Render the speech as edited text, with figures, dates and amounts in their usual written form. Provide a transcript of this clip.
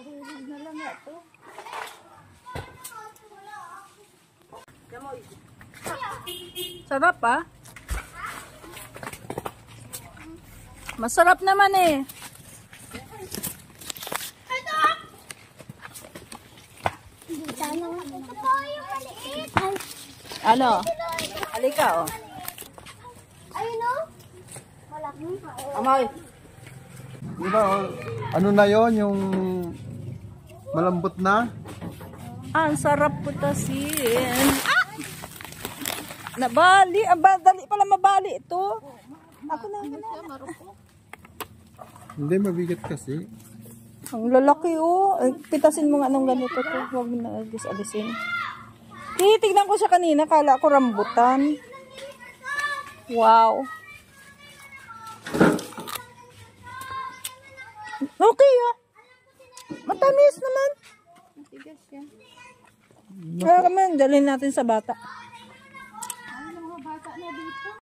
Mahilig na lang ito. Sarap ah. Masarap naman eh. Ano? Halika oh. Ayun o. Malaki. Amoy. Diba, ano na yon yung malambot na? Ah, ang sarap putasin. Ah! Nabali. Dali pala mabali ito. Ako na. Hindi, mabigat kasi. Ang lalaki oh. Ay, pitasin mo nga nung ganito to. Huwag mo na alisin. Titignan ko siya kanina. Kala ko rambutan. Wow. Okay ah. Matamis naman. Kaya kami, dalhin natin sa bata.